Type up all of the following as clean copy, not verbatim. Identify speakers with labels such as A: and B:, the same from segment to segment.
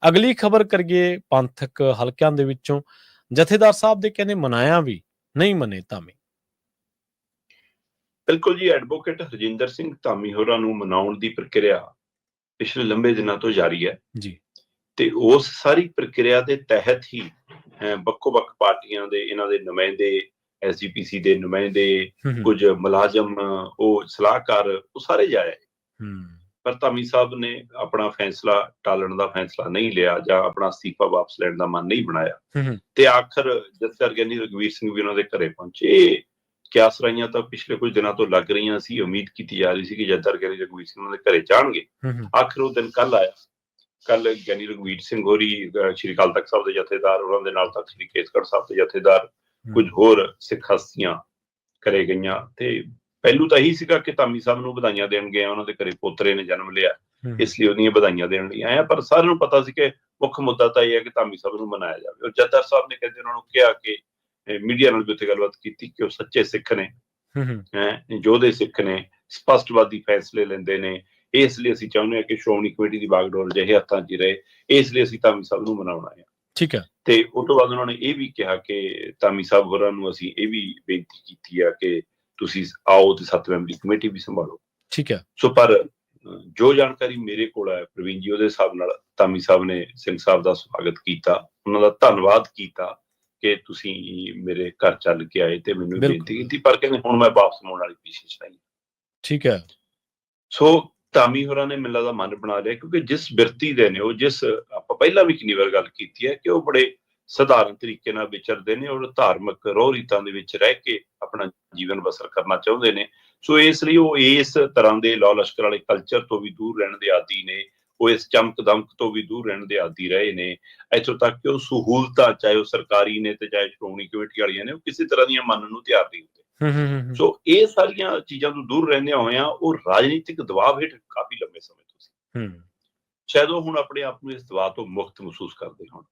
A: ਅਗਲੀ ਖਬਰ ਕਰੀਏ ਪੰਥਕ ਹਲਕਿਆਂ ਦੇ ਵਿੱਚੋਂ। ਜਥੇਦਾਰ ਸਾਹਿਬ ਦੇ ਕਹਿੰਦੇ ਮਨਾਇਆ ਵੀ ਨਹੀਂ ਮਨੇ ਧਾਮੀ।
B: ਬਿਲਕੁਲ ਜੀ, ਐਡਵੋਕੇਟ ਹਰਜਿੰਦਰ ਸਿੰਘ ਧਾਮੀ ਹੋਰਾਂ ਨੂੰ ਮਨਾਉਣ ਦੀ ਪ੍ਰਕਿਰਿਆ ਪਿਛਲੇ ਲੰਬੇ ਦਿਨਾਂ ਤੋਂ ਜਾਰੀ ਹੈ
A: ਜੀ।
B: ਤੇ ਉਸ ਸਾਰੀ ਪ੍ਰਕਿਰਿਆ ਦੇ ਤਹਿਤ ਹੀ ਵੱਖੋ-ਵੱਖ ਪਾਰਟੀਆਂ ਦੇ ਇਹਨਾਂ ਦੇ ਨੁਮਾਇੰਦੇ, ਐਸਜੀਪੀਸੀ ਦੇ ਨੁਮਾਇੰਦੇ, ਕੁਝ ਮੁਲਾਜ਼ਮ, ਉਹ ਸਲਾਹਕਾਰ, ਉਹ ਸਾਰੇ ਜਾਏ। ਪਰ ਧਾਮੀ ਸਾਹਿਬ ਨੇ ਆਪਣਾ ਫੈਸਲਾ ਟਾਲਣ ਦਾ ਫੈਸਲਾ ਨਹੀਂ ਲਿਆ ਜਾਂ ਆਪਣਾ ਅਸਤੀਫਾ ਵਾਪਸ ਲੈਣ ਦਾ ਮਨ ਨਹੀਂ ਬਣਾਇਆ ਤੇ ਆਖਰ ਜਥੇਦਾਰ ਗਿਆਨੀ ਰਘਵੀਰ ਸਿੰਘ ਵੀ ਉਹਨਾਂ ਦੇ ਘਰੇ ਪਹੁੰਚੇ। ਕਿਆਸਰਾਈਆਂ ਤਾਂ ਪਿਛਲੇ ਕੁਝ ਦਿਨਾਂ ਤੋਂ ਲੱਗ ਰਹੀਆਂ ਸੀ, ਉਮੀਦ ਕੀਤੀ ਜਾ ਰਹੀ ਸੀ ਕਿ ਜਥੇਦਾਰ ਗਿਆਨੀ ਰਘਵੀਰ ਸਿੰਘ ਉਹਨਾਂ ਦੇ ਘਰੇ ਜਾਣਗੇ। ਆਖਰ ਉਹ ਦਿਨ ਕੱਲ ਆਇਆ। ਕੱਲ ਗਿਆਨੀ ਰਘਵੀਰ ਸਿੰਘ ਹੋਰੀ, ਸ਼੍ਰੀ ਅਕਾਲ ਤਖਤ ਸਾਹਿਬ ਦੇ ਜਥੇਦਾਰ, ਉਹਨਾਂ ਦੇ ਨਾਲ ਤਖਤ ਸ਼੍ਰੀ ਕੇਸਗੜ੍ਹ ਸਾਹਿਬ ਦੇ ਜਥੇਦਾਰ, ਕੁਝ ਹੋਰ ਸਿੱਖ ਹਸਤੀਆਂ ਘਰੇ ਗਈਆਂ ਤੇ ਪਹਿਲੂ ਤਾਂ ਇਹੀ ਸੀਗਾ ਕਿ ਧਾਮੀ ਸਾਹਿਬ ਨੂੰ ਵਧਾਈਆਂ ਦੇਣ ਗਏ, ਉਹਨਾਂ ਦੇ ਘਰੇ ਪੋਤਰੇ ਨੇ ਜਨਮ ਲਿਆ, ਇਸ ਲਈ ਉਹਦੀਆਂ ਵਧਾਈਆਂ ਦੇਣ ਲਈ ਆਇਆ। ਪਰ ਸਾਰਿਆਂ ਨੂੰ ਪਤਾ ਸੀ ਕਿ ਮੁੱਖ ਮੁੱਦਾ ਤਾਂ ਇਹ ਹੈ ਕਿ ਧਾਮੀ ਸਾਹਿਬ ਨੂੰ ਮਨਾਇਆ ਜਾਵੇ। ਔਰ ਜਥੇਦਾਰ ਸਾਹਿਬ ਨੇ ਕਹਿੰਦੇ ਉਹਨਾਂ ਨੂੰ ਕਿਹਾ ਕਿ ਮੀਡੀਆ ਨਾਲ ਵੀ ਉੱਥੇ ਗੱਲਬਾਤ ਕੀਤੀ ਕਿ ਉਹ ਸੱਚੇ ਸਿੱਖ ਨੇ, ਯੋਧੇ ਸਿੱਖ ਨੇ, ਸਪਸ਼ਟਵਾਦੀ ਫੈਸਲੇ ਲੈਂਦੇ ਨੇ, ਇਸ ਲਈ ਅਸੀਂ ਚਾਹੁੰਦੇ ਹਾਂ ਕਿ ਸ਼੍ਰੋਮਣੀ ਕਮੇਟੀ ਦੀ ਬਾਗਡੋਰ ਜਿਹੇ ਹੱਥਾਂ 'ਚ ਰਹੇ, ਇਸ ਲਈ ਅਸੀਂ ਧਾਮੀ ਸਾਹਿਬ ਨੂੰ ਮਨਾਉਣਾ ਹੈ।
A: ਠੀਕ ਹੈ। ਤੇ
B: ਉਸ ਤੋਂ ਬਾਅਦ ਉਹਨਾਂ ਨੇ ਇਹ ਵੀ ਕਿਹਾ ਕਿ ਧਾਮੀ ਸਾਹਿਬ ਹੋਰਾਂ ਨੂੰ ਅਸੀਂ ਇਹ ਵੀ ਬੇਨਤੀ ਕੀਤੀ ਆ ਕਿ ਤੁਸੀਂ ਆਓ ਤੇ 7 ਮੈਂਬਰੀ ਕਮੇਟੀ ਵੀ ਸੰਭਾਲੋ।
A: ਠੀਕ ਹੈ।
B: ਸੋ ਪਰ ਜੋ ਜਾਣਕਾਰੀ ਮੇਰੇ ਕੋਲ ਹੈ ਪ੍ਰਵੀਨ ਜੀ, ਉਹਦੇ ਹਿਸਾਬ ਨਾਲ ਧਾਮੀ ਸਾਹਿਬ ਨੇ ਸਿੰਘ ਸਾਹਿਬ ਦਾ ਸਵਾਗਤ ਕੀਤਾ, ਉਹਨਾਂ ਦਾ ਧੰਨਵਾਦ ਕੀਤਾ ਕਿ ਤੁਸੀਂ ਮੇਰੇ ਘਰ ਚੱਲ ਕੇ ਆਏ ਤੇ ਮੈਨੂੰ ਬੇਨਤੀ ਕੀਤੀ, ਪਰ ਕਹਿੰਦੇ ਹੁਣ ਮੈਂ ਵਾਪਸ ਆਉਣ ਵਾਲੀ ਕੋਸ਼ਿਸ਼ ਨਹੀਂ।
A: ਠੀਕ ਹੈ।
B: ਸੋ ਧਾਮੀ ਹੋਰਾਂ ਨੇ ਮੈਨੂੰ ਲੱਗਦਾ ਮਨ ਬਣਾ ਲਿਆ, ਕਿਉਂਕਿ ਜਿਸ ਬਿਰਤੀ ਦੇ ਨੇ ਉਹ, ਜਿਸ ਆਪਾਂ ਪਹਿਲਾਂ ਵੀ ਕਿੰਨੀ ਵਾਰ ਗੱਲ ਕੀਤੀ ਹੈ ਕਿ ਉਹ ਬੜੇ ਸਧਾਰਨ ਤਰੀਕੇ ਨਾਲ ਵਿਚਰਦੇ ਨੇ ਔਰ ਧਾਰਮਿਕ ਰੋਹ ਰੀਤਾਂ ਦੇ ਵਿੱਚ ਰਹਿ ਕੇ ਆਪਣਾ ਜੀਵਨ ਬਸਰ ਕਰਨਾ ਚਾਹੁੰਦੇ ਨੇ। ਸੋ ਇਸ ਲਈ ਉਹ ਇਸ ਤਰ੍ਹਾਂ ਦੇ ਲਾਅ ਲਸ਼ਕਰ ਵਾਲੇ ਕਲਚਰ ਤੋਂ ਵੀ ਦੂਰ ਰਹਿਣ ਦੇ ਆਦੀ ਨੇ, ਉਹ ਇਸ ਚਮਕ ਦਮਕ ਤੋਂ ਵੀ ਦੂਰ ਰਹਿਣ ਦੇ ਆਦੀ ਰਹੇ ਨੇ। ਇੱਥੋਂ ਤੱਕ ਕਿ ਉਹ ਸਹੂਲਤਾਂ, ਚਾਹੇ ਉਹ ਸਰਕਾਰੀ ਨੇ ਤੇ ਚਾਹੇ ਸ਼੍ਰੋਮਣੀ ਕਮੇਟੀ ਵਾਲੀਆਂ ਨੇ, ਉਹ ਕਿਸੇ ਤਰ੍ਹਾਂ ਦੀਆਂ ਮੰਨਣ ਨੂੰ ਤਿਆਰ ਨਹੀਂ ਹੁੰਦੇ। ਸੋ ਇਹ ਸਾਰੀਆਂ ਚੀਜ਼ਾਂ ਤੋਂ ਦੂਰ ਰਹਿੰਦਿਆਂ ਹੋਇਆਂ ਉਹ ਰਾਜਨੀਤਿਕ ਦਬਾਅ ਹੇਠ ਕਾਫੀ ਲੰਬੇ ਸਮੇਂ ਤੋਂ ਸੀ। ਸ਼ਾਇਦ ਉਹ ਹੁਣ ਆਪਣੇ ਆਪ ਨੂੰ ਇਸ ਦਬਾਅ ਤੋਂ ਮੁਕਤ ਮਹਿਸੂਸ ਕਰਦੇ ਹੋਣ,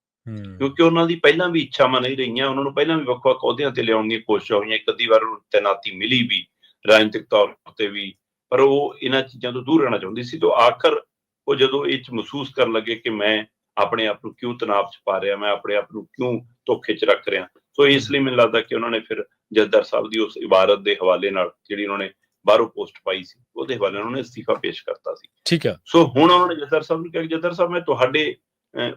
B: ਕਿਉਂਕਿ ਉਹਨਾਂ ਦੀ ਪਹਿਲਾਂ ਵੀ ਇੱਛਾਵਾਂ ਨਹੀਂ ਰਹੀਆਂ। ਉਹਨਾਂ ਨੂੰ ਪਹਿਲਾਂ ਵੀ ਵੱਖ-ਵੱਖ ਅਹੁਦਿਆਂ ਤੇ ਲਿਆਉਣ ਦੀਆਂ ਕੋਸ਼ਿਸ਼ਾਂ ਹੋਈਆਂ, ਇੱਕ ਅੱਧੀ ਵਾਰ ਉਹਨੂੰ ਤੈਨਾਤੀ ਮਿਲੀ ਵੀ ਰਾਜਨੀਤਿਕ ਤੌਰ ਤੇ ਵੀ, ਪਰ ਉਹ ਇਹਨਾਂ ਚੀਜ਼ਾਂ ਤੋਂ ਦੂਰ ਰਹਿਣਾ ਚਾਹੁੰਦੀ ਸੀ। ਤੇ ਆਖਰ ਉਹ ਜਦੋਂ ਇਹ ਮਹਿਸੂਸ ਕਰਨ ਲੱਗੇ ਕਿ ਮੈਂ ਆਪਣੇ ਆਪ ਨੂੰ ਕਿਉਂ ਤਣਾਅ 'ਚ ਪਾ ਰਿਹਾ, ਮੈਂ ਆਪਣੇ ਆਪ ਨੂੰ ਕਿਉਂ ਧੋਖੇ 'ਚ ਰੱਖ ਰਿਹਾ, ਸੋ ਇਸ ਲਈ ਮੈਨੂੰ ਲੱਗਦਾ ਕਿ ਉਹਨਾਂ ਨੇ ਫਿਰ ਜਥੇਦਾਰ ਸਾਹਿਬ ਦੀ ਉਸ ਇਬਾਰਤ ਦੇ ਹਵਾਲੇ ਨਾਲ, ਜਿਹੜੀ ਉਹਨਾਂ ਨੇ ਬਾਹਰੋਂ ਪੋਸਟ ਪਾਈ ਸੀ, ਉਹਦੇ ਹਵਾਲੇ ਨਾਲ ਉਹਨਾਂ ਨੇ ਅਸਤੀਫਾ ਪੇਸ਼ ਕਰਤਾ ਸੀ।
A: ਠੀਕ ਹੈ।
B: ਸੋ ਹੁਣ ਉਹਨਾਂ ਨੇ ਜਥੇਦਾਰ ਸਾਹਿਬ ਨੂੰ ਕਿਹਾ ਕਿ ਜਥੇਦਾਰ ਸਾਹਿਬ, ਮੈਂ ਤੁਹਾਡੇ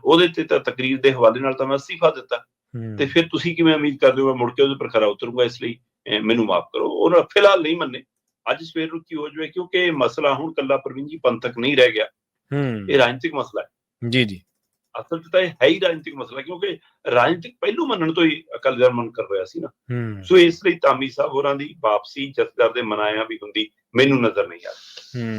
B: ਉਹਦੇ ਤੇ ਤਾਂ ਤਕਰੀਰ ਦੇ ਹਵਾਲੇ ਨਾਲ ਤਾਂ ਮੈਂ ਅਸਤੀਫਾ ਦਿੱਤਾ, ਤੇ ਫਿਰ ਤੁਸੀਂ ਕਿਵੇਂ ਉਮੀਦ ਕਰਦੇ ਹੋ ਮੈਂ ਮੁੜ ਕੇ ਉਹਦੇ ਪਰ ਖਰਾ ਉਤਰੂੰਗਾ, ਇਸ ਲਈ ਮੈਨੂੰ ਮਾਫ ਕਰੋ। ਉਹਨਾਂ ਫਿਲਹਾਲ ਨਹੀਂ ਮੰਨੇ। ਅੱਜ ਸਵੇਰ ਨੂੰ ਕੀ ਹੋ ਜਾਵੇ, ਕਿਉਂਕਿ ਇਹ ਮਸਲਾ ਹੁਣ ਕੱਲਾ ਪ੍ਰਵੀਨ ਜੀ ਪੰਥਕ ਨਹੀਂ ਰਹਿ ਗਿਆ, ਇਹ ਰਾਜਨੀਤਿਕ ਮਸਲਾ ਹੈ।
A: ਜੀ ਜੀ,
B: ਅਸਲ 'ਚ ਤਾਂ ਇਹ ਹੈ ਹੀ ਰਾਜਨੀਤਿਕ ਮਸਲਾ, ਕਿਉਂਕਿ ਰਾਜਨੀਤਿਕ ਪਹਿਲੂ ਮੰਨਣ ਤੋਂ ਹੀ ਅਕਾਲੀ ਦਲ ਮਨ ਕਰ ਹੋਇਆ ਸੀ ਨਾ। ਸੋ ਇਸ ਲਈ ਧਾਮੀ ਸਾਹਿਬ ਹੋਰਾਂ ਦੀ ਵਾਪਸੀ ਜਥੇਦਾਰ ਦੇ ਮਨਾਇਆ ਵੀ ਹੁੰਦੀ ਮੈਨੂੰ ਨਜ਼ਰ ਨਹੀਂ ਆ ਰਹੀ।